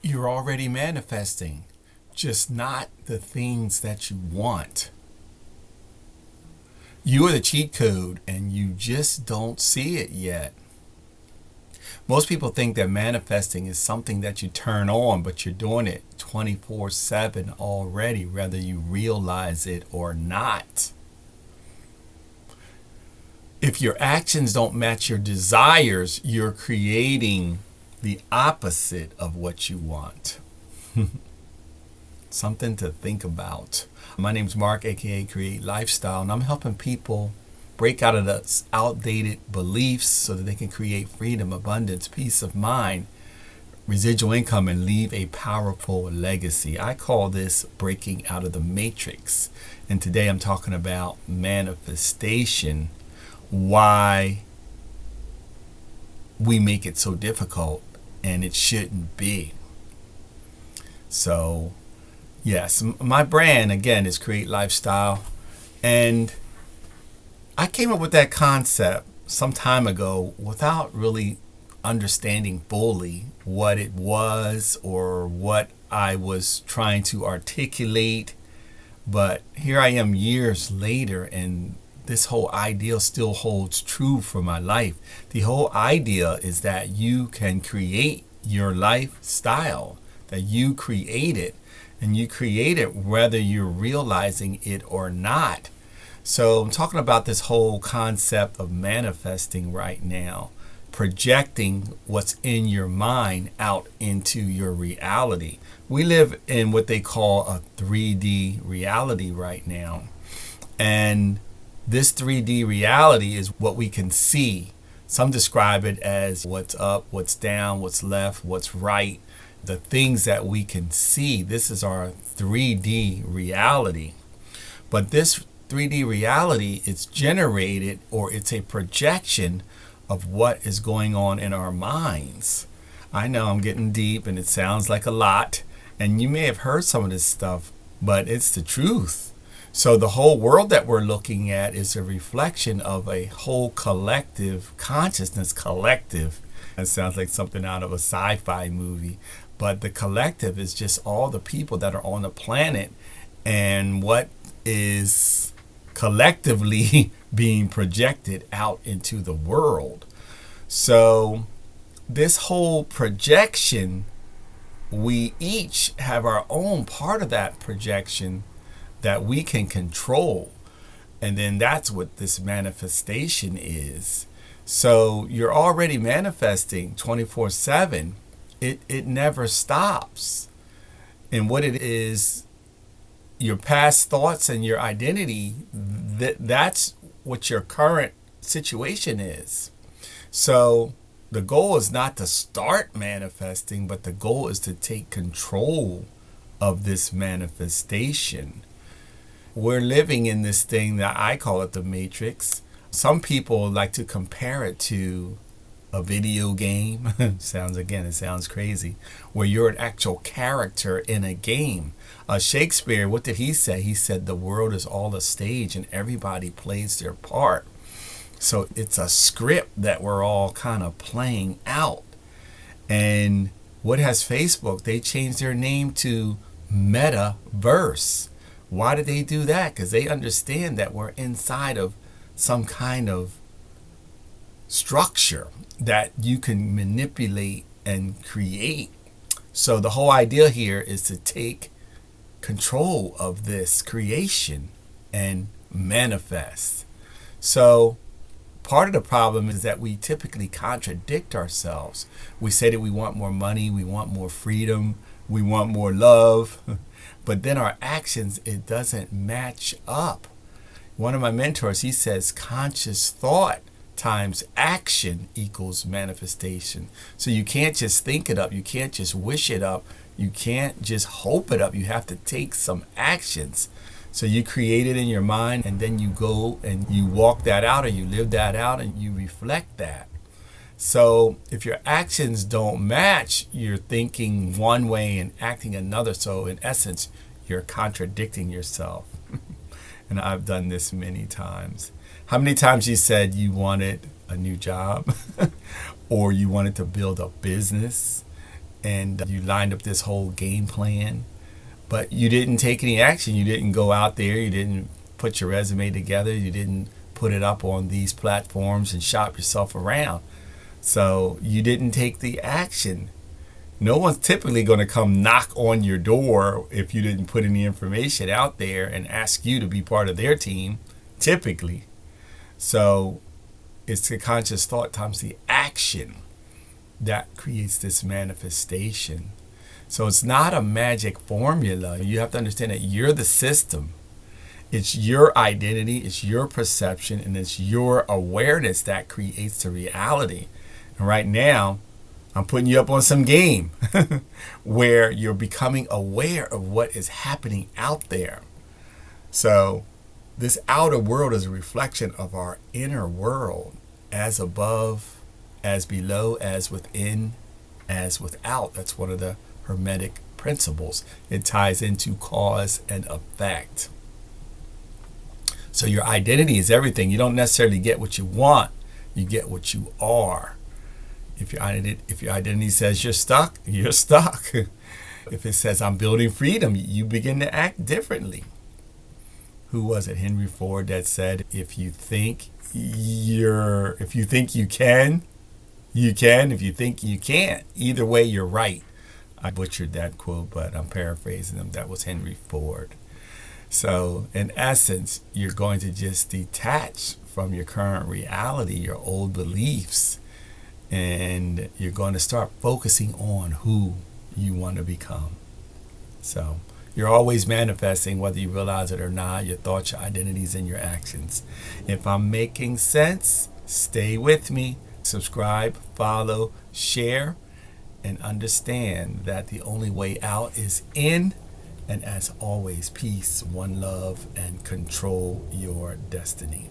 You're already manifesting, just not the things that you want. You are the cheat code and you just don't see it yet. Most people think that manifesting is something that you turn on, but you're doing it 24/7 already, whether you realize it or not. If your actions don't match your desires, you're creating the opposite of what you want. Something to think about. My name's Mark, aka Create Lifestyle, and I'm helping people break out of the outdated beliefs so that they can create freedom, abundance, peace of mind, residual income, and leave a powerful legacy. I call this breaking out of the matrix. And today I'm talking about manifestation, why we make it so difficult, and it shouldn't be. So, yes, my brand, again, is Create Lifestyle. And I came up with that concept some time ago without really understanding fully what it was or what I was trying to articulate. But here I am years later, and this whole idea still holds true for my life. The whole idea is that you can create your lifestyle, that you create it, and you create it whether you're realizing it or not. So I'm talking about this whole concept of manifesting right now, projecting what's in your mind out into your reality. We live in what they call a 3D reality right now. And this 3D reality is what we can see. Some describe it as what's up, what's down, what's left, what's right, the things that we can see. This is our 3D reality. But this 3D reality is generated, or it's a projection of what is going on in our minds. I know I'm getting deep and it sounds like a lot, and you may have heard some of this stuff, but it's the truth. So the whole world that we're looking at is a reflection of a whole collective consciousness. Collective. That sounds like something out of a sci-fi movie. But the collective is just all the people that are on the planet and what is collectively being projected out into the world. So this whole projection, we each have our own part of that projection that we can control. And then that's what this manifestation is. So you're already manifesting 24/7. It never stops. And what it is, your past thoughts and your identity, that's what your current situation is. So the goal is not to start manifesting, but the goal is to take control of this manifestation. We're living in this thing that I call it the matrix. Some people like to compare it to a video game. It sounds crazy, where you're an actual character in a game. Shakespeare, what did he say? He said the world is all a stage and everybody plays their part. So it's a script that we're all kind of playing out. And what has Facebook? They changed their name to Metaverse. Why did they do that? Because they understand that we're inside of some kind of structure that you can manipulate and create. So the whole idea here is to take control of this creation and manifest. So part of the problem is that we typically contradict ourselves. We say that we want more money, we want more freedom, we want more love, but then our actions, it doesn't match up. One of my mentors, he says conscious thought times action equals manifestation. So you can't just think it up, you can't just wish it up, you can't just hope it up, you have to take some actions. So you create it in your mind, and then you go and you walk that out, or you live that out, and you reflect that. So if your actions don't match, you're thinking one way and acting another. So in essence, you're contradicting yourself. And I've done this many times. How many times you said you wanted a new job or you wanted to build a business, and you lined up this whole game plan, but you didn't take any action. You didn't go out there. You didn't put your resume together. You didn't put it up on these platforms and shop yourself around. So you didn't take the action. No one's typically going to come knock on your door if you didn't put any information out there and ask you to be part of their team, typically. So it's the conscious thought times the action that creates this manifestation. So it's not a magic formula. You have to understand that you're the system. It's your identity, it's your perception, and it's your awareness that creates the reality. And right now, I'm putting you up on some game where you're becoming aware of what is happening out there. So this outer world is a reflection of our inner world, as above, as below, as within, as without. That's one of the Hermetic principles. It ties into cause and effect. So your identity is everything. You don't necessarily get what you want, you get what you are. If your identity says you're stuck, you're stuck. If it says I'm building freedom, you begin to act differently. Who was it? Henry Ford that said, if you think you can, you can. If you think you can't, either way, you're right. I butchered that quote, but I'm paraphrasing them. That was Henry Ford. So in essence, you're going to just detach from your current reality, your old beliefs, and you're going to start focusing on who you want to become. So you're always manifesting, whether you realize it or not, your thoughts, your identities, and your actions. If I'm making sense, stay with me. Subscribe, follow, share, and understand that the only way out is in. And as always, peace, one love, and control your destiny.